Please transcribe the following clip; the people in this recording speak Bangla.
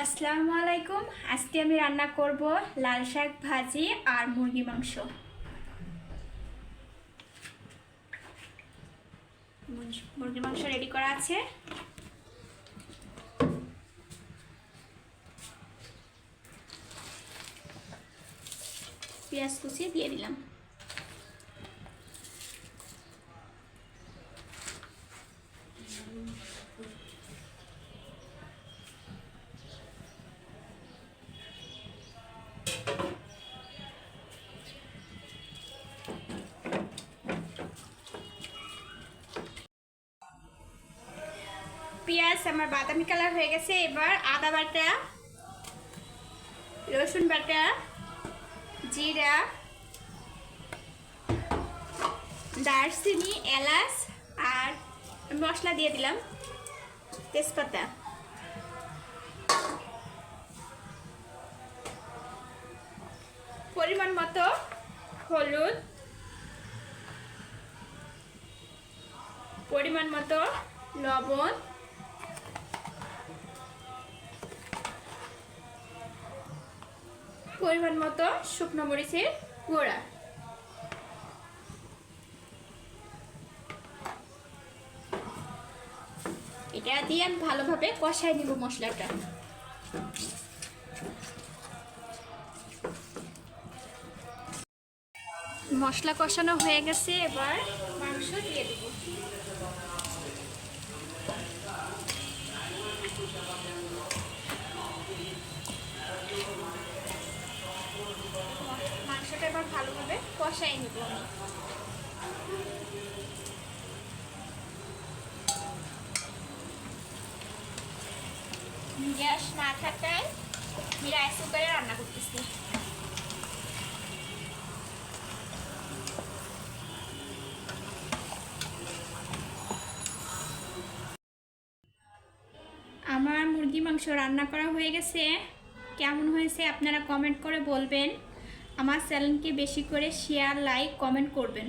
আসসালামু আলাইকুম। আজকে আমি রান্না করব লাল শাক ভাজি আর মুরগি মাংস। মুরগি মাংস রেডি করা আছে। পেঁয়াজ কুচি দিয়ে দিলাম। পেঁয়াজ আমার বাদামি কালার হয়ে গেছে। এবার আদা বাটা, রসুন বাটা, জিরা, দারচিনি, এলাচ আর মশলা দিয়ে দিলাম, তেজপাতা। পরিমাণ মতো হলুদ, পরিমাণ মতো লবণ, পরিমাণ মতো শুকনো মরিচের গুঁড়া। এটা দিয়ে আমি ভালোভাবে কষাই নিব মশলাটা। মশলা কষানো হয়ে গেছে, এবার মাংস দিয়ে দেব। মাংসটা এবার ভালোভাবে কষাই নিব আমি। গ্যাস না থাকায় আমি রাইস কুকারে রান্না করতেছি। আমার মুরগি মাংস রান্না করা হয়ে গেছে। কেমন হয়েছে আপনারা কমেন্ট করে বলবেন। আমার চ্যানেলকে বেশি করে শেয়ার, লাইক, কমেন্ট করবেন।